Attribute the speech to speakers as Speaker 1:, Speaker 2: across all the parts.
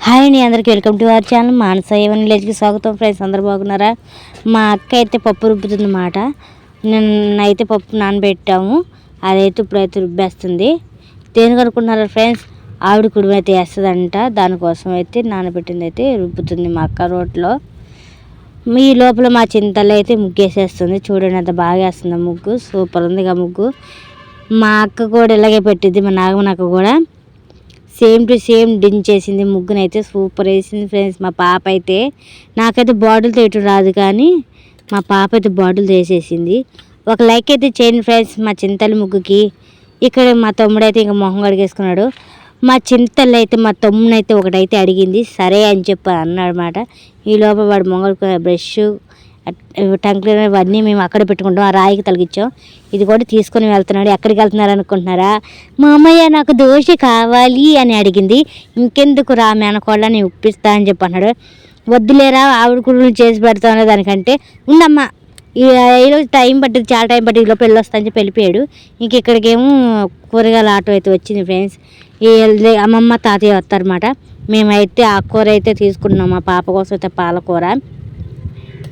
Speaker 1: Hi అండి, అందరికీ welcome to our channel Manasa A1 విలేజ్కి స్వాగతం. ఫ్రెండ్స్ అందరు బాగున్నారా? మా అక్క అయితే పప్పు రుబ్బుతుంది అన్నమాట. నిన్నైతే పప్పు నానబెట్టాము, అదైతే ఇప్పుడైతే రుబ్బేస్తుంది. దేనికి అనుకున్నారా ఫ్రెండ్స్? ఆవిడ కుడుము అయితే వేస్తుందంట, దానికోసం అయితే నానబెట్టింది అయితే రుబ్బుతుంది మా అక్క రోట్లో. ఈ లోపల మా చింతలు అయితే ముగ్గు వేసేస్తుంది. చూడండి అంత బాగా వేస్తుంది ముగ్గు, సూపర్ ఉంది ఇక ముగ్గు. మా అక్క కూడా ఇలాగే పెట్టింది, మా నాగమనక్క కూడా సేమ్ టు సేమ్ డించేసింది ముగ్గునైతే, సూపర్ వేసింది ఫ్రెండ్స్. మా పాప అయితే, నాకైతే బాటిల్ తీయటం రాదు కానీ మా పాప అయితే బాటిల్ తీసేసింది. ఒక లైక్ అయితే చేయండి ఫ్రెండ్స్ మా చింతల ముగ్గుకి. ఇక్కడ మా తమ్ముడైతే ఇంకా మొహం కడిగేసుకున్నాడు. మా చింతలు అయితే మా తమ్మునైతే ఒకటైతే అడిగింది, సరే అని చెప్పి అన్నాడు అనమాట. ఈ లోపల వాడు మొంగడుకున్న బ్రష్ టంగ్ క్లీనర్ ఇవన్నీ మేము అక్కడ పెట్టుకుంటాం, ఆ రాయికి తలిగించాం. ఇది కూడా తీసుకొని వెళ్తున్నాడు. ఎక్కడికి వెళ్తున్నారు అనుకుంటున్నారా? మా అమ్మయ్య నాకు దోశ కావాలి అని అడిగింది. ఇంకెందుకు రా మేనకోళ్ళని ఉప్పిస్తా అని చెప్పి అన్నాడు. వద్దులేరా ఆవిడ కూడా చేసి పెడతాను దానికంటే, ఉండమ్మా ఈరోజు టైం పట్టింది, చాలా టైం పట్టింది, లోపల వెళ్ళొస్తా అని చెప్పి వెళ్ళిపోయాడు. ఇంక ఇక్కడికేమో కూరగాయల ఆటో అయితే వచ్చింది ఫ్రెండ్స్. అమ్మమ్మ తాతయ్య వస్తారన్నమాట. మేమైతే ఆకుకూర అయితే తీసుకుంటున్నాం, మా పాప కోసం అయితే పాలకూర.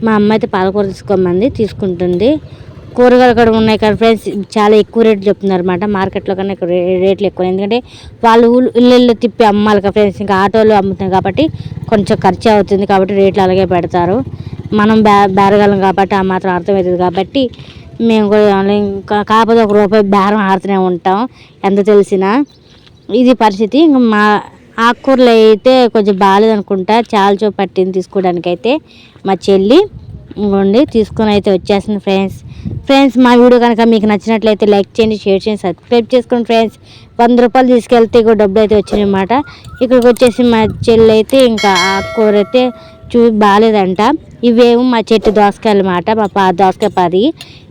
Speaker 1: మా అమ్మ అయితే పాలకూర తీసుకోమంది, తీసుకుంటుంది. కూరగాయలు కూడా ఉన్నాయి కదా ఫ్రెండ్స్, చాలా ఎక్కువ రేట్లు చెప్తున్నారు అనమాట. మార్కెట్లో కన్నా ఇక్కడ రేట్లు ఎక్కువ, ఎందుకంటే వాళ్ళు ఇల్లు తిప్పి అమ్మాలి కదా ఫ్రెండ్స్. ఇంకా ఆటోలు అమ్ముతాం కాబట్టి కొంచెం ఖర్చు అవుతుంది, కాబట్టి రేట్లు అలాగే పెడతారు. మనం బేరగలం కాబట్టి ఆ మాత్రం అర్థమవుతుంది కాబట్టి మేము కూడా ఇంకా కాకపోతే ₹1 బేరం ఆడుతూనే ఉంటాం ఎంత తెలిసినా. ఇది పరిస్థితి. ఇంకా మా ఆకుకూరలు అయితే కొంచెం బాగాలేదు అనుకుంటా, చాలా చూపు పట్టింది తీసుకోవడానికి అయితే మా చెల్లి. ఇంకోండి తీసుకొని అయితే వచ్చేస్తుంది ఫ్రెండ్స్. మా వీడియో కనుక మీకు నచ్చినట్లయితే లైక్ చేయండి, షేర్ చేయండి, సబ్స్క్రైబ్ చేసుకోండి ఫ్రెండ్స్. ₹100 తీసుకెళ్తే కూడా డబ్బులు అయితే వచ్చినాయి అన్నమాట. ఇక్కడికి వచ్చేసి మా చెల్లి అయితే ఇంకా ఆకుకూర అయితే బాగాలేదంట. ఇవేమో మా చెట్టు దోసకాయలు అన్నమాట, మా దోసకాయ పాది.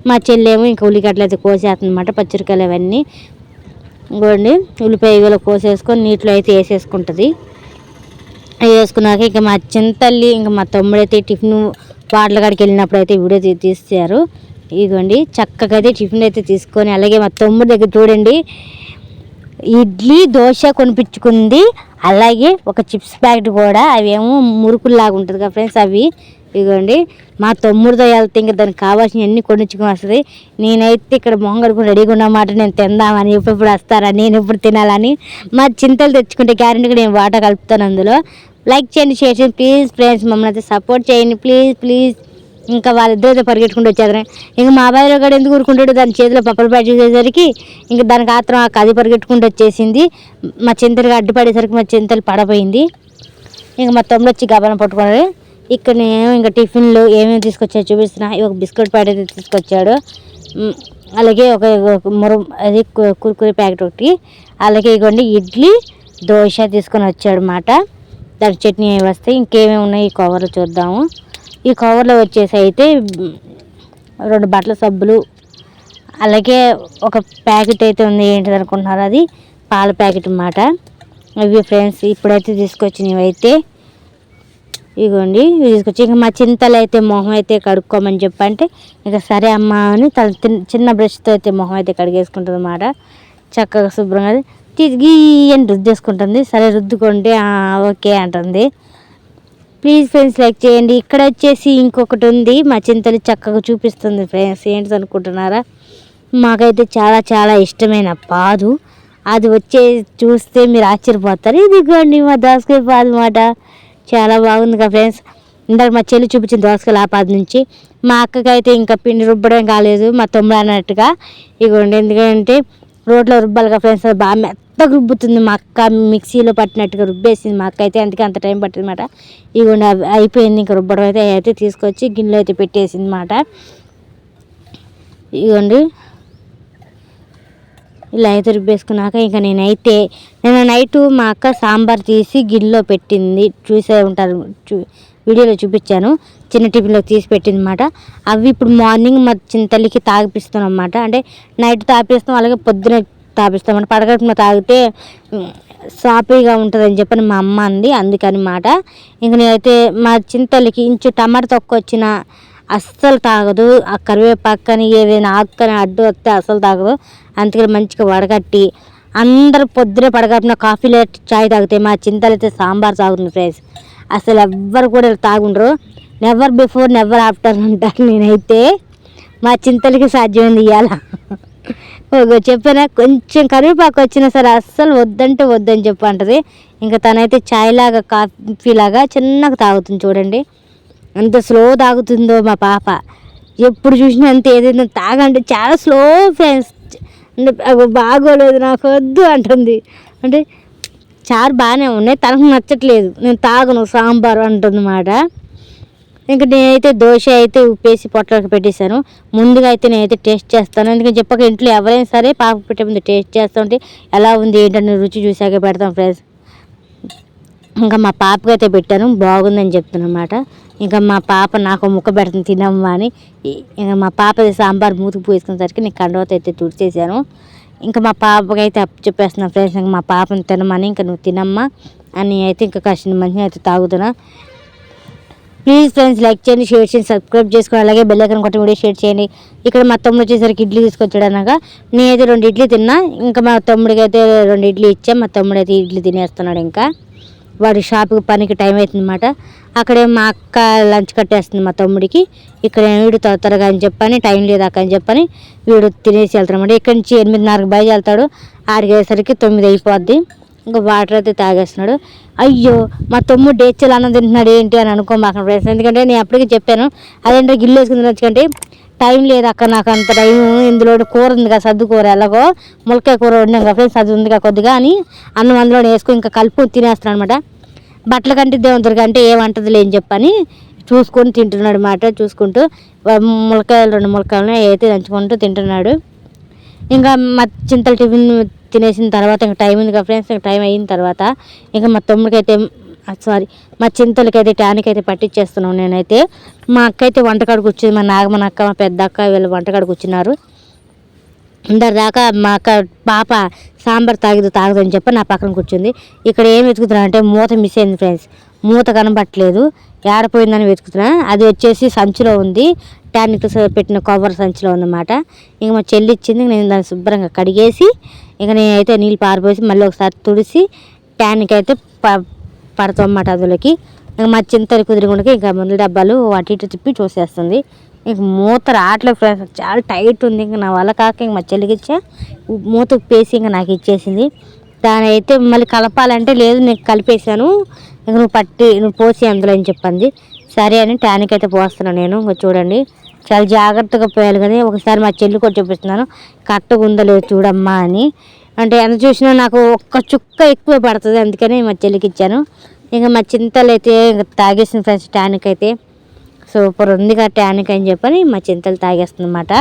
Speaker 1: మా చెల్లి ఏమో ఇంకా ఉల్లిగడ్డలు అయితే కోసేస్తుంది అన్నమాట, పచ్చిమిరకాయలు అవన్నీ. ఇంకోండి ఉల్లిపాయలు కోసేసుకొని నీటిలో అయితే వేసేసుకుంటుంది. వేసుకున్నాక ఇంకా మా చింతల్లి ఇంకా మా తమ్ముడైతే టిఫిన్ వాటల కాడికి వెళ్ళినప్పుడు అయితే వీడియో తీస్తారు. ఇదిగోండి చక్కగా అయితే టిఫిన్ అయితే తీసుకొని, అలాగే మా తమ్ముడి దగ్గర చూడండి ఇడ్లీ దోశ కొనిపించుకుంది, అలాగే ఒక చిప్స్ ప్యాకెట్ కూడా. అవేమో మురుకుల్లాగా ఉంటుంది కదా ఫ్రెండ్స్ అవి. ఇదిగోండి మా తమ్ముడితో వెళ్తే ఇంకా దానికి కావాల్సినవి అన్నీ కొనిచ్చుకొని వస్తుంది. నేనైతే ఇక్కడ మొహంగడుకుని రెడీగా ఉన్నమాట, నేను తిందామని, ఎప్పుడు వస్తారా నేను ఎప్పుడు తినాలని. మా చింతలు తెచ్చుకుంటే గ్యారెంటీగా నేను వాటర్ కలుపుతాను అందులో. లైక్ చేయండి, షేర్ చేయండి ప్లీజ్ ఫ్రెండ్స్, మమ్మల్ని అయితే సపోర్ట్ చేయండి ప్లీజ్. ఇంకా వాళ్ళిద్దరితో పరిగెట్టుకుంటూ వచ్చేది. ఇంకా మా అబ్బాయిలో కూడా ఎందుకు ఊరుకుంటాడు, దాని చేతిలో పప్పులు ప్యాక్ చేసేసరికి ఇంకా దానికి ఆత్రం అది పరిగెట్టుకుంటూ వచ్చేసింది. మా చింతలుగా అడ్డుపడేసరికి మా చింతలు పడపోయింది. ఇంకా మా తమ్ముడు వచ్చి గబన పట్టుకున్నాడు. ఇక్కడ నేను ఇంకా టిఫిన్లు ఏమేమి తీసుకొచ్చాడు చూపిస్తున్నా. ఒక బిస్కెట్ ప్యాకెట్ అయితే తీసుకొచ్చాడు, అలాగే ఒక అది కుర్కురే ప్యాకెట్ ఒకటి, అలాగే ఇవ్వండి ఇడ్లీ దోశ తీసుకొని వచ్చాడు అన్నమాట. దానికి చట్నీ వస్తాయి. ఇంకేమేమి ఉన్నాయి ఈ కవర్లో చూద్దాము. ఈ కవర్లో వచ్చేసి అయితే 2 బట్టల సబ్బులు, అలాగే ఒక ప్యాకెట్ అయితే ఉంది. ఏంటిది అనుకుంటున్నారు? అది పాల ప్యాకెట్ అన్నమాట. ఇవి ఫ్రెండ్స్ ఇప్పుడైతే తీసుకొచ్చినవి అయితే ఇగోండి ఇవి తీసుకొచ్చి. ఇంకా మా చింతలు అయితే మొహం అయితే కడుక్కోమని చెప్పంటే ఇంకా సరే అమ్మ అని చిన్న బ్రష్తో అయితే మొహం అయితే కడిగేసుకుంటుంది అన్నమాట. చక్కగా శుభ్రంగా తిరిగి అని రుద్దేసుకుంటుంది. సరే రుద్దుకోండి ఓకే అంటుంది. ప్లీజ్ ఫ్రెండ్స్ లైక్ చేయండి. ఇక్కడ వచ్చేసి ఇంకొకటి ఉంది, మా చింతలు చక్కగా చూపిస్తుంది ఫ్రెండ్స్. ఏంటి అనుకుంటున్నారా? మాకైతే చాలా చాలా ఇష్టమైన పాదు. అది వచ్చే చూస్తే మీరు ఆశ్చర్యపోతారు. ఇదిగోండి మా దోసకాయ పాదు అన్నమాట, చాలా బాగుంది కదా ఫ్రెండ్స్. ఇందాక మా చెల్లి చూపించిన దోసకాయలు ఆ పాదు నుంచి. మా అక్కకైతే ఇంకా పిండి రుబ్బడం కాలేదు, మా తమ్ముడు అన్నట్టుగా. ఇగోండి ఎందుకంటే రోడ్లో రుబ్బాలి కదా ఫ్రెండ్స్, బాగా మెత్తగా రుబ్బుతుంది మా అక్క, మిక్సీలో పట్టినట్టుగా రుబ్బేసింది మా అక్క అయితే, అందుకే అంత టైం పట్టింది అన్నమాట. ఇగోండి అయిపోయింది ఇంకా రుబ్బడం అయితే తీసుకొచ్చి గిన్నెలో అయితే పెట్టేసింది అన్నమాట. ఇగోండి ఇలా అయితే రుబ్బేసుకున్నాక ఇంకా నేను నైటు మా అక్క సాంబార్ తీసి గిన్నెలో పెట్టింది, చూసే ఉంటారు, వీడియోలో చూపించాను. చిన్న టిఫిన్లో తీసి పెట్టింది అన్నమాట. అవి ఇప్పుడు మార్నింగ్ మా చింతల్లికి తాగిపిస్తాం అన్నమాట. అంటే నైట్ తాగిపిస్తాం, అలాగే పొద్దున తాగిపిస్తాం అన్నమాట. పడగడుపున తాగితే సాఫీగా ఉంటుందని చెప్పని మా అమ్మ అంది, అందుకని మాట. ఇంక నేనైతే మా చింతల్లికి ఇంచు టమాటా తొక్క వచ్చిన అస్సలు తాగదు. ఆ కరివేపాకని ఏదైనా ఆకుని అడ్డు వస్తే అస్సలు తాగదు. అందుకని మంచిగా వడగట్టి అందరు పొద్దునే పడగలిపిన కాఫీలో చాయ్ తాగితే మా చింతలు అయితే సాంబార్ తాగుతుంది ఫ్రెండ్స్. అసలు ఎవ్వరు కూడా తాగుండ్రు. నెవర్ బిఫోర్ నెవర్ ఆఫ్టర్ అంటారు. నేనైతే మా చింతలకి సాధ్యమైంది ఇవాళ. చెప్పినా కొంచెం కరివేపాకు వచ్చినా సరే అస్సలు వద్దంటే వద్దని చెప్పి అంటది. ఇంకా తనైతే చాయ్ లాగా కాఫీ లాగా చిన్నగా తాగుతుంది చూడండి. ఎంత స్లో తాగుతుందో మా పాప. ఎప్పుడు చూసినా అంతే, ఏదైనా తాగంటే చాలా స్లో ఫ్రెండ్స్. అంటే బాగోలేదు నాకు వద్దు అంటుంది. అంటే చారు బాగానే ఉన్నాయి, తనకు నచ్చట్లేదు, నేను తాగను సాంబారు అంటుందన్నమాట. ఇంకా నేనైతే దోశ అయితే ఉప్పేసి పొట్టలకు పెట్టేశాను. ముందుగా అయితే నేనైతే టేస్ట్ చేస్తాను. ఎందుకంటే చెప్పక ఇంట్లో ఎవరైనా సరే పాప పెట్టే ముందు టేస్ట్ చేస్తుంటే ఎలా ఉంది ఏంటని రుచి చూసాక పెడతాం ఫ్రెండ్స్. ఇంకా మా పాపకి అయితే పెట్టాను, బాగుందని చెప్తాను అనమాట. ఇంకా మా పాప నాకు ముక్క పెడుతుంది తినమ్మా అని. ఇంకా మా పాప సాంబార్ మూతికి పోసుకునేసరికి నేను కండవత అయితే తుడిచేసాను. ఇంకా మా పాపకి అయితే చెప్పేస్తున్నాను ఫ్రెండ్స్, ఇంకా మా పాపని తినమని, ఇంకా నువ్వు తినమ్మా అని అయితే ఇంకా కష్టం మంచిగా అయితే తాగుతున్నా. ప్లీజ్ ఫ్రెండ్స్ లైక్ చేయండి, షేర్ చేయండి, సబ్స్క్రైబ్ చేసుకోండి. అలాగే బెల్ ఐకాన్ కొట్టి వీడియో షేర్ చేయండి. ఇక్కడ మా తమ్ముడు వచ్చేసరికి ఇడ్లీ తీసుకొచ్చాడు అనగా నేనైతే 2 ఇడ్లీ తిన్నా. ఇంకా మా తమ్ముడికి అయితే 2 ఇడ్లీ ఇచ్చాం. మా తమ్ముడు అయితే ఇడ్లీ తినేస్తున్నాడు. ఇంకా వాడి షాప్కి పనికి టైం అవుతుందన్నమాట. అక్కడే మా అక్క లంచ్ కట్టేస్తుంది మా తమ్ముడికి. ఇక్కడ వీడు త్వరగా అని చెప్పని టైం లేదు అక్క అని చెప్పని వీడు తినేసి వెళ్తాడన్నమాట. ఇక్కడి నుంచి 8:30కి బయట వెళ్తాడు. ఆడికేసరికి 9 అయిపోద్ది. ఇంకా వాటర్ అయితే తాగేస్తున్నాడు. అయ్యో మా తమ్ముడు డేచలు అన్నం తింటున్నాడు ఏంటి అని అనుకోమాక ఫ్రెండ్స్. ఎందుకంటే నేను అప్పటికే చెప్పాను అదేంటే గిల్లు వేసుకుని తినొచ్చుకంటే టైం లేదు అక్క, నాకు అంత టైం, ఇందులో కూర ఉంది కదా సద్దు కూర, ఎలాగో ములకాయ కూర వండినాం కదా ఫ్రెండ్స్, అది ఉంది కదా కొద్దిగా అని అన్నం అందులో వేసుకుని ఇంకా కలుపు తినేస్తున్నాడు అనమాట. బట్టల కంటే దేవుందరికి అంటే ఏమంటది లేని చెప్పని చూసుకొని తింటున్నాడు అన్నమాట. చూసుకుంటూ ములకాయలు 2 ములకాయలు అయితే దంచుకుంటూ తింటున్నాడు. ఇంకా మా చింతల టిఫిన్ తినేసిన తర్వాత ఇంకా టైం ఉంది కదా ఫ్రెండ్స్. ఇంకా టైం అయిన తర్వాత ఇంకా మా తమ్ముడికి అయితే మా చింతలకి అయితే ట్యానికి అయితే పట్టించేస్తున్నాను నేనైతే. మా అక్క అయితే వంటకాడికి వచ్చింది, మా నాగమన అక్క, మా పెద్ద అక్క వీళ్ళు వంటకాడికి వచ్చినారు. దాకా మా అక్క పాప సాంబార్ తాగదని చెప్పి నా పక్కన కూర్చుంది. ఇక్కడ ఏం వెతుకుతున్నా అంటే మూత మిస్ అయింది ఫ్రెండ్స్. మూత కనబట్టలేదు, ఏడపోయిందని వెతుకుతున్నా. అది వచ్చేసి సంచిలో ఉంది, ట్యానికి పెట్టిన కవర్ సంచిలో ఉందన్నమాట. ఇంక మా చెల్లి ఇచ్చింది, నేను దాన్ని శుభ్రంగా కడిగేసి ఇక నేనైతే నీళ్ళు పారిపోసి మళ్ళీ ఒకసారి తుడిసి ట్యానికి అయితే పడతాం అన్నమాట అందులోకి. ఇంకా మా చింతలు కుదిరికుండా ఇంకా ముందు డబ్బాలు అటు ఇటు తిప్పి చూసేస్తుంది. ఇంక మూత రావట్లేదు ఫ్రెండ్స్, చాలా టైట్ ఉంది. ఇంక నా వల్ల కాక ఇంక మా చెల్లికి ఇచ్చా, మూత ఉప్పేసి ఇంకా నాకు ఇచ్చేసింది. దాని అయితే మళ్ళీ కలపాలంటే లేదు నేను కలిపేశాను, ఇంక నువ్వు పోసి అందులో అని చెప్పింది. సరే అని ట్యానికి అయితే పోస్తున్నాను నేను. ఇంకా చూడండి చాలా జాగ్రత్తగా పోయాలి కదా. ఒకసారి మా చెల్లి కూడా చూపిస్తున్నాను కరెక్ట్గా ఉందో లేదు చూడమ్మా అని. అంటే ఎంత చూసినా నాకు ఒక్క చుక్క ఎక్కువ పడుతుంది, అందుకని మా చెల్లికి ఇచ్చాను. ఇంకా మా చింతలు అయితే ఇంకా తాగేసింది ఫ్రెండ్స్. ట్యానికి అయితే సూపర్ ఉంది కదా ట్యానికి అని చెప్పని మా చింతలు తాగేస్తుంది అన్నమాట.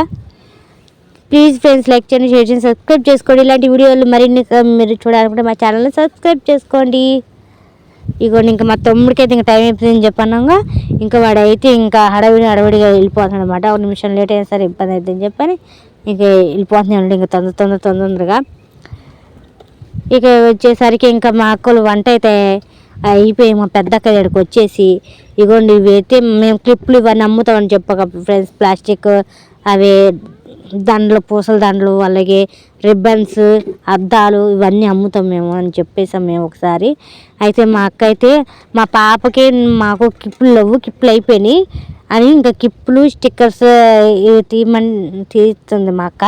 Speaker 1: ప్లీజ్ ఫ్రెండ్స్ లైక్ చేయండి, షేర్ చేయండి, సబ్స్క్రైబ్ చేసుకోండి. ఇలాంటి వీడియోలు మరిన్ని మీరు చూడాలనుకుంటే మా ఛానల్ని సబ్స్క్రైబ్ చేసుకోండి. ఇగోండి ఇంకా మా తమ్ముడికి అయితే ఇంకా టైం అయిపోయిందని చెప్పానుగా ఇంకా వాడైతే ఇంకా హడవిడిగా వెళ్ళిపోతున్నాడు అనమాట. 1 నిమిషం లేట్ అయినా సరే ఇబ్బంది అవుతుందని చెప్పని ఇంకా వెళ్ళిపోతున్నాడు ఇంకా తొందరగా. ఇక వచ్చేసరికి ఇంకా మా అక్కలు వంట అయితే అయిపోయి మా పెద్ద అక్క దగ్గరికి వచ్చేసి ఇగోండి ఇవి అయితే మేము క్లిప్లు ఇవన్నీ అమ్ముతామని చెప్పక ఫ్రెండ్స్. ప్లాస్టిక్ అవి దండలు, పూసల దండలు, అలాగే రిబ్బన్స్, అద్దాలు ఇవన్నీ అమ్ముతాం మేము అని చెప్పేసాం మేము ఒకసారి. అయితే మా అక్క అయితే మా పాపకి మాకు కిప్పులు అయిపోయినాయి అని ఇంకా కిప్పులు స్టిక్కర్స్ తీస్తుంది మా అక్క.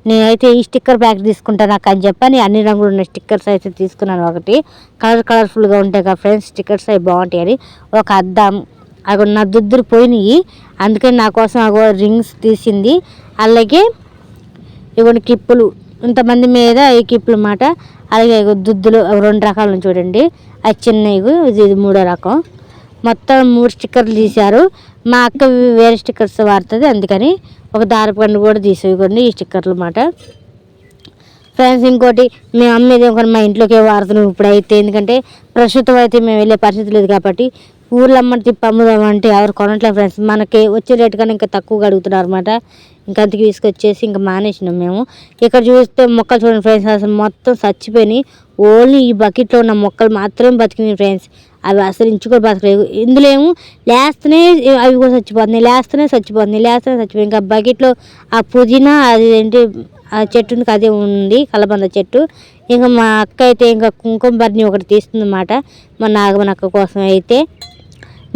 Speaker 1: నేనైతే ఈ స్టిక్కర్ ప్యాక్ తీసుకుంటాను అక్క అని చెప్పని అన్ని రంగులు ఉన్న స్టిక్కర్స్ అయితే తీసుకున్నాను. ఒకటి కలర్ఫుల్గా ఉంటాయి కదా ఫ్రెండ్స్ స్టిక్కర్స్, అవి బాగుంటాయి అని. ఒక అద్దం అవి నా దుద్దురు పోయినాయి, అందుకని నా కోసం అగో రింగ్స్ తీసింది. అలాగే ఇవన్నీ కిప్పులు, ఇంతమంది మీద ఈ కిప్పులు అన్నమాట. అలాగే దుద్దులు 2 రకాలను చూడండి, అవి చిన్నవి, ఇది 3వ రకం. మొత్తం 3 స్టిక్కర్లు తీశారు. మా అక్క వేరే స్టిక్కర్స్ వాడుతుంది, అందుకని ఒక దారపండు కూడా తీసేయకండి ఈ స్టిక్కర్లు అన్నమాట ఫ్రెండ్స్. ఇంకోటి మేము అమ్మేది మా ఇంట్లోకే వాడుతున్నాం ఇప్పుడైతే, ఎందుకంటే ప్రస్తుతం అయితే మేము వెళ్ళే పరిస్థితి లేదు కాబట్టి ఊర్లో అమ్మని తిప్పి అమ్ముదామంటే ఎవరు కొనట్లేదు ఫ్రెండ్స్. మనకి వచ్చే రేటు కన్నా ఇంకా తక్కువగా అడుగుతున్నారు అనమాట. ఇంకా అందుకు తీసుకొచ్చేసి ఇంకా మానేసినాం మేము. ఇక్కడ చూస్తే మొక్కలు చూడండి ఫ్రెండ్స్, అసలు మొత్తం చచ్చిపోయినాయి. ఓన్లీ ఈ బకెట్లో ఉన్న మొక్కలు మాత్రమే బతికినాయి ఫ్రెండ్స్. అవి అసలు ఇంచుకొని బతకలేవు. ఇందులో ఏమో లేస్తూనే అవి కూడా చచ్చిపోతున్నాయి. ఇంకా బకెట్లో ఆ పుదీనా అది ఏంటి ఆ చెట్టు ఉంది, అదే ఉంది కలబంద చెట్టు. ఇంకా మా అక్క అయితే ఇంకా కుంకుమ భరణి ఒకటి తీస్తుందన్నమాట మా నాగమని అక్క కోసం అయితే.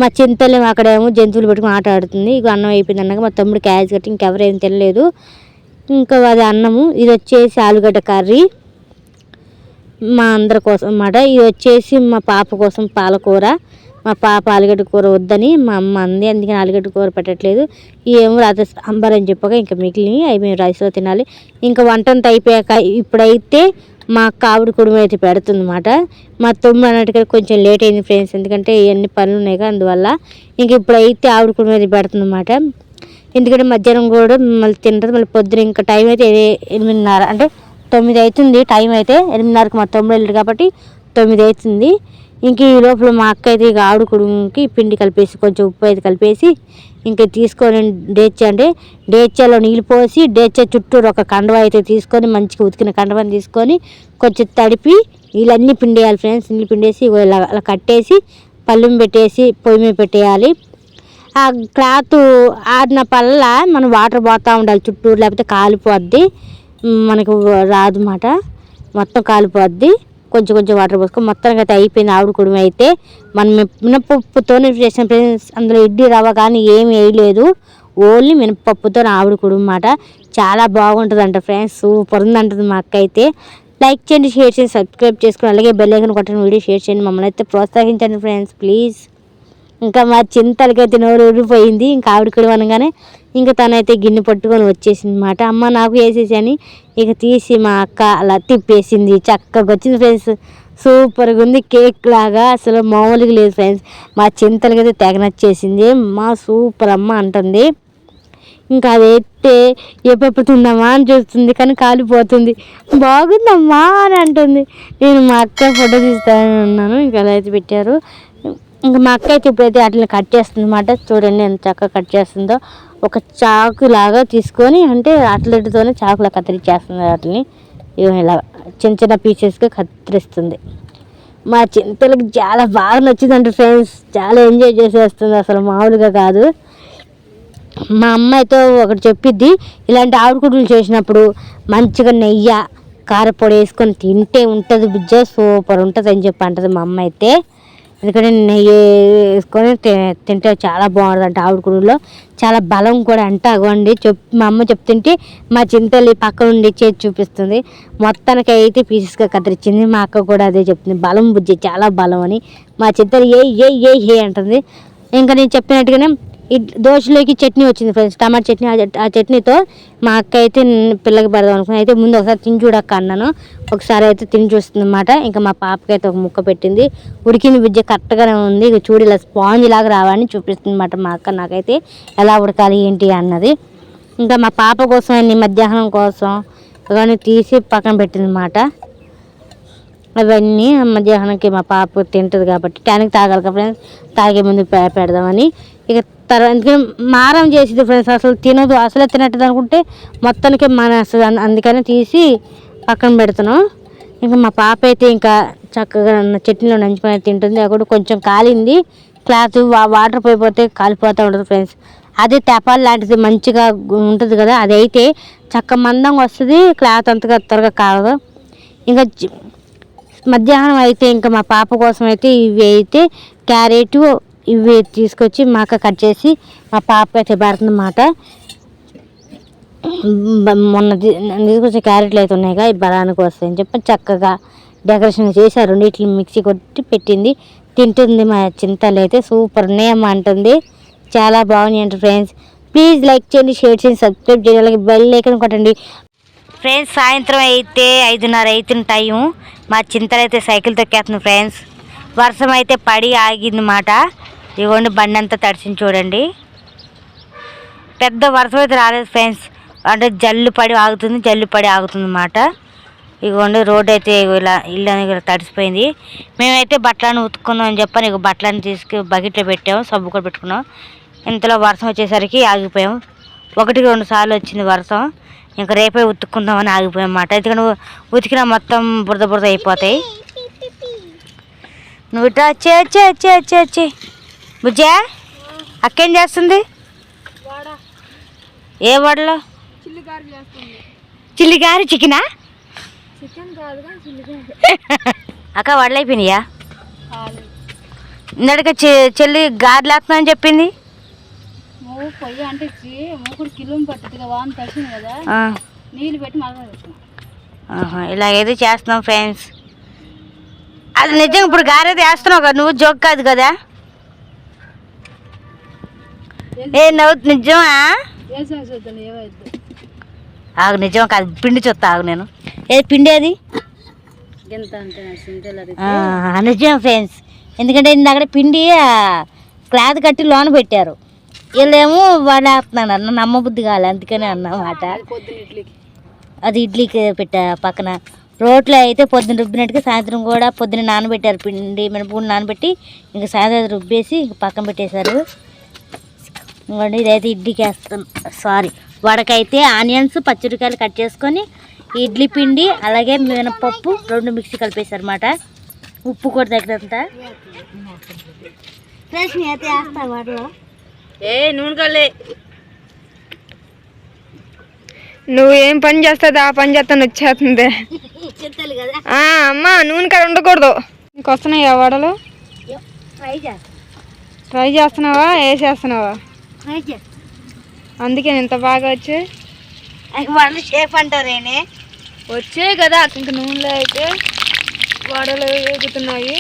Speaker 1: మా చింతలు అక్కడేమో జంతువులు పెట్టుకుని ఆట ఆడుతుంది. ఇక అన్నం అయిపోయింది అన్నాక మా తమ్ముడు క్యారేజ్ కట్టి ఇంకెవరేం తినలేదు. ఇంకా అది అన్నము. ఇది వచ్చేసి ఆలుగడ్డ కర్రీ మా అందరి కోసం అన్నమాట. ఇది వచ్చేసి మా పాప కోసం పాలకూర. మా పాప ఆలుగడ్డ కూర వద్దని మా అమ్మ అంది, అందుకని ఆలుగడ్డ కూర పెట్టట్లేదు. ఏమో రాత్రి సాంబార్ అని చెప్పగా ఇంకా మిగిలినవి అవి మేము రైస్లో తినాలి. ఇంకా వంట అంతా అయిపోయాక ఇప్పుడైతే మా అక్క ఆవిడ కుడుము అయితే పెడుతుంది అన్నమాట. మా తమ్ముడు అన్నట్టుగా కొంచెం లేట్ అయింది ఫ్రెండ్స్, ఎందుకంటే ఇవన్నీ పనులు ఉన్నాయి కదా అందువల్ల. ఇంక ఇప్పుడైతే ఆవిడ కుడుము అయితే పెడుతుంది అన్నమాట. ఎందుకంటే మధ్యాహ్నం కూడా మళ్ళీ తింటుంది. మళ్ళీ పొద్దున ఇంకా టైం అయితే 8:30 అంటే 9 అవుతుంది టైం అయితే. 8:30కి మా తమ్ముడు వెళ్ళాడు కాబట్టి 9 అవుతుంది. ఇంక ఈ లోపల మా అక్క అయితే ఇక ఆవిడ కుడుముకి పిండి కలిపేసి కొంచెం ఉప్పు అయితే కలిపేసి ఇంకా తీసుకొని డేచాలో నీళ్ళు పోసి డేచా చుట్టూరు ఒక కండవ అయితే తీసుకొని మంచిగా ఉతికిన కండవని తీసుకొని కొంచెం తడిపి నీళ్ళన్నీ పిండేయాలి ఫ్రెండ్స్. నీళ్ళు పిండేసి ఇలా అలా కట్టేసి పళ్ళెం పెట్టేసి పొయ్యి మీద పెట్టేయాలి. ఆ క్లాత్ ఆడిన పళ్ళ మనం వాటర్ పోతూ ఉండాలి చుట్టూరు, లేకపోతే కాలిపోద్ది, మనకు రాదు అన్నమాట. మొత్తం కాలిపోద్ది. కొంచెం కొంచెం వాటర్ పోసుకొని మొత్తానికి అయితే అయిపోయింది ఆవిడ కుడుము అయితే. మనం మినపప్పుతోనే చేసిన ఫ్రెండ్స్, అందులో ఇడ్లీ రవ్వ కానీ ఏమి వేయలేదు, ఓన్లీ మినపప్పుతో ఆవిడ కుడుము అన్నమాట. చాలా బాగుంటుందంట ఫ్రెండ్స్, సూపర్ ఉందంటుంది మా అక్క అయితే. లైక్ చేయండి, షేర్ చేయండి, సబ్స్క్రైబ్ చేసుకుని అలాగే బెల్ ఐకాన్ కొట్టండి, వీడియో షేర్ చేయండి, మమ్మల్ని అయితే ప్రోత్సహించండి ఫ్రెండ్స్ ప్లీజ్. ఇంకా మా చింతలకైతే నోరు ఊరిపోయింది. ఇంకా ఆవిడ కుడుము అనగానే ఇంకా తనైతే గిన్నె పట్టుకొని వచ్చేసింది అన్నమాట. అమ్మ నాకు వేసేసి అని ఇక తీసి మా అక్క అలా తిప్పేసింది. చక్కగా వచ్చింది ఫ్రెండ్స్, సూపర్గా ఉంది, కేక్ లాగా, అసలు మామూలుగా లేదు ఫ్రెండ్స్. మా చింతలకైతే తెగ నచ్చేసింది. మా సూపర్ అమ్మ అంటుంది. ఇంకా అదైతే ఎప్పుడు తిందామా అని చూస్తుంది కానీ కాలిపోతుంది. బాగుందమ్మా అని అంటుంది. నేను మా అక్క ఫోటో తీస్తానని అన్నాను. ఇంకా అలా అయితే పెట్టారు. ఇంకా మా అక్క అయితే ఇప్పుడైతే వాటిని కట్ చేస్తుంది అన్నమాట. చూడండి ఎంత చక్కగా కట్ చేస్తుందో. ఒక చాకు లాగా తీసుకొని, అంటే అట్లతోనే చాకులా కత్తిరించేస్తుంది వాటిని. ఇలా చిన్న చిన్న పీసెస్గా కత్తిరిస్తుంది. మా చింతలకు చాలా బాగా నచ్చిందంట ఫ్రెండ్స్, చాలా ఎంజాయ్ చేసేస్తుంది, అసలు మామూలుగా కాదు. మా అమ్మ అయితే ఒకటి చెప్పిద్ది, ఇలాంటి ఆవిడ కుడుములు చేసినప్పుడు మంచిగా నెయ్యి కారపొడి వేసుకొని తింటే ఉంటుంది బుజ్జ, సూపర్ ఉంటుంది అని చెప్పి అంటుంది మా అమ్మ అయితే. ఎందుకంటే నెయ్యి వేసుకొని తింటే చాలా బాగుంటుందంట. ఆవిడ కుడుములో చాలా బలం కూడా అంట. అగోండి మా అమ్మ చెప్తుంటే మా చింతలు పక్క నుండి చేసి చూపిస్తుంది. మొత్తానికి అయితే పీసెస్గా కత్తిరించింది. మా అక్క కూడా అదే చెప్తుంది, బలం బుజ్జి చాలా బలం అని. మా చింతలు ఏ అంటుంది. ఇంకా నేను చెప్పినట్టుగానే ఈ దోశలోకి చట్నీ వచ్చింది ఫ్రెండ్స్, టమాటా చట్నీ. ఆ చట్నీతో మా అక్క అయితే పిల్లకి పెడదాం అనుకుని అయితే ముందు ఒకసారి తిని చూడక్క అన్నాను. ఒకసారి అయితే తిని చూస్తుంది అన్నమాట. ఇంకా మా పాపకి అయితే ఒక ముక్క పెట్టింది. ఉడికింది బుజ్జ, కరెక్ట్గానే ఉంది. ఇక చూడు ఇలా స్పాంజ్ లాగా రావాలని చూపిస్తుంది అన్నమాట మా అక్క నాకైతే, ఎలా ఉడకాలి ఏంటి అన్నది. ఇంకా మా పాప కోసం మధ్యాహ్నం కోసం కానీ తీసి పక్కన పెట్టింది అన్నమాట. అవన్నీ మధ్యాహ్నానికి మా పాప తింటుంది కాబట్టి ట్యానికి తాగాలి కదా ఫ్రెండ్స్, తాగే ముందు పెడదామని. ఇక ఎందుకంటే మారం చేసేది ఫ్రెండ్స్, అసలు తినదు, అసలే తినట్టు అనుకుంటే మొత్తానికి అసలు అందుకని తీసి పక్కన పెడుతున్నాం. ఇంకా మా పాప అయితే ఇంకా చక్కగా చట్నీలో నంచుకొని తింటుంది. అక్కడ కొంచెం కాలింది క్లాత్, వాటర్ పోయిపోతే కాలిపోతూ ఉంటుంది ఫ్రెండ్స్. అదే తెపాలు లాంటిది మంచిగా ఉంటుంది కదా, అది అయితే చక్క మందంగా వస్తుంది, క్లాత్ అంతగా త్వరగా కాలదు. ఇంకా మధ్యాహ్నం అయితే ఇంకా మా పాప కోసం అయితే ఇవి అయితే క్యారెట్ ఇవి తీసుకొచ్చి మా అక్క కట్ చేసి మా పాప అయితే పెడుతుంది అన్నమాట. మొన్న తీసుకొచ్చే క్యారెట్లు అయితే ఉన్నాయిగా, ఈ బలానికి వస్తాయని చెప్పి చక్కగా డెకరేషన్ చేశారు. రెండింటిని మిక్సీ కొట్టి పెట్టింది, తింటుంది. మా చింతలు అయితే సూపర్ ఉన్నాయమ్మ అంటుంది, చాలా బాగున్నాయి అంట ఫ్రెండ్స్. ప్లీజ్ లైక్ చేయండి, షేర్ చేయండి, సబ్స్క్రైబ్ చేయండి, అలాగే బెల్ ఐకాన్ కొట్టండి ఫ్రెండ్స్. సాయంత్రం అయితే 5:30 అవుతుంది టైం. మా చింతలు అయితే సైకిల్ తొక్కేస్తుంది ఫ్రెండ్స్. వర్షం అయితే పడి ఆగింది మాట. ఇదిగోండి బండి అంతా తడిసింది చూడండి. పెద్ద వర్షం అయితే రాలేదు ఫ్రెండ్స్, అంటే జల్లు పడి ఆగుతుంది అన్నమాట. ఇదిగోండి రోడ్ అయితే ఇలా ఇల్లు అనేది తడిసిపోయింది. మేమైతే బట్టలను ఉతుక్కున్నాం అని చెప్పని ఇక బట్టలను తీసుకు బకెట్లో పెట్టాము, సబ్బు కూడా పెట్టుకున్నాం. ఇంతలో వర్షం వచ్చేసరికి ఆగిపోయాం. 1-2 సార్లు వచ్చింది వర్షం. ఇంకా రేపే ఉతుక్కుందామని ఆగిపోయాం అన్నమాట. ఎందుకంటే ఉతికినా మొత్తం బురద అయిపోతాయి. నువ్వు ఇట్లా వచ్చే బుజ్జా, అక్కేం చేస్తుంది? ఏ వాడలో చిల్లిగారి చికెనా?
Speaker 2: చికెన్ కాదు కానీ చిల్లి
Speaker 1: అక్క వడలు అయిపోయినాయా? ఇందడికి చెల్లి గారెలేస్తున్నా అని చెప్పింది.
Speaker 2: నువ్వు పొయ్యి అంటే మూకుడు కిలోని పట్టుతుంది కదా అని తడిచింది కదా, నీళ్ళు పెట్టి మళ్ళీ
Speaker 1: ఇలాగైతే చేస్తున్నాం ఫ్రెండ్స్. అది నిజంగా ఇప్పుడు గారైతే వేస్తున్నావు కదా నువ్వు, జోక్ కాదు కదా? ఏ నవ్వు నిజమా? ఆగు నిజం కాదు, పిండి చూస్తా ఆగు నేను. ఏది పిండి అది? నిజం ఫ్రెండ్స్, ఎందుకంటే అక్కడ పిండి క్లాత్ కట్టి లోన పెట్టారు, వీళ్ళేమో వాళ్ళు వేస్తున్నాను అన్న నమ్మబుద్ధి కావాలి, అందుకని అన్నమాట. అది ఇడ్లీకి పెట్టా పక్కన. రోట్లో అయితే పొద్దున్న రుబ్బినట్టుగా సాయంత్రం కూడా పొద్దున్న నానబెట్టారు పిండి, మినపగుండు నానబెట్టి ఇంకా సాయంత్రం రుబ్బేసి ఇంక పక్కన పెట్టేశారు. ఇంకోండి ఇదైతే ఇడ్లీకి వేస్తాం, సారీ వడకైతే ఆనియన్స్ పచ్చిమిరకాయలు కట్ చేసుకొని ఇడ్లీ పిండి అలాగే మినపప్పు రెండు మిక్సీ కలిపేశారు అన్నమాట. ఉప్పు కూడా తగినంత. నూనె కలే
Speaker 2: నువ్వు ఏం పని చేస్తుంది ఆ పని చేస్తాను వచ్చేస్తుంది. అమ్మా నూనె కాడ ఉండకూడదు. ఇంకొస్తున్నాయా వడలు? ట్రై చేస్తున్నావా వేసేస్తున్నావా? అందుకే ఇంత బాగా వచ్చే
Speaker 1: వడలు షేప్ అంటారేనే
Speaker 2: వచ్చే కదా. ఇంక నూనెలో అయితే వడలు వేగుతున్నాయి.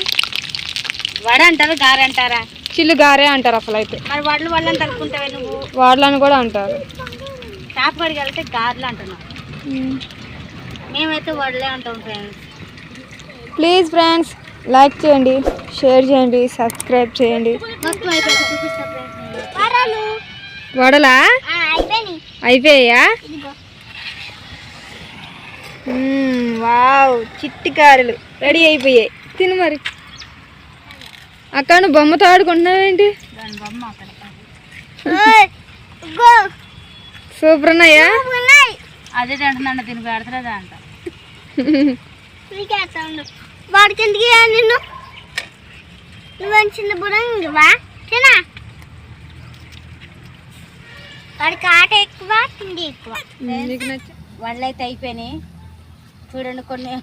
Speaker 1: వడ అంటారు గారె అంటారా?
Speaker 2: చిల్లు గారే అంటారు అసలు అయితే.
Speaker 1: మరి వడలు వడలని తలుపుకుంటావే నువ్వు?
Speaker 2: వాడలని కూడా అంటారు.
Speaker 1: షాప్ కాడికి వెళ్తే గారెలు అంటున్నాం, మేమైతే వడలే అంటాం ఫ్రెండ్స్.
Speaker 2: ప్లీజ్ ఫ్రెండ్స్ లైక్ చేయండి, షేర్ చేయండి, సబ్స్క్రైబ్ చేయండి. వడలా అయిపోయా? వావ్ చిట్టి కారెలు రెడీ అయిపోయాయి. తిను మరి. అక్క నువ్వు బొమ్మతో ఆడుకుంటున్నావేంటి? సూపర్ ఉన్నాయా?
Speaker 1: అదే అంటున్నా, తిని పెడతలేదా అంట. వాడికి ఆట ఎక్కువ తిండి ఎక్కువ. వడలు అయితే అయిపోయినాయి చూడండి, కొన్ని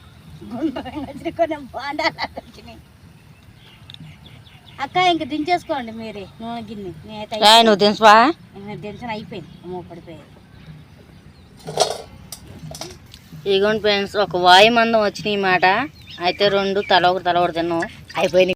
Speaker 1: కొన్ని బాండాలు వచ్చినాయి. అక్క ఇంక దించేసుకోండి మీరే నూనె గిన్నె. నువ్వు దించవా? దించని అయిపోయింది, అమ్మో పడిపోయాయి. ఇదిగోండి ఫ్రెండ్స్, ఒక వాయు మందం వచ్చినాయి మాట. అయితే రెండు తల ఒకటి తిన్నాం అయిపోయినాయి.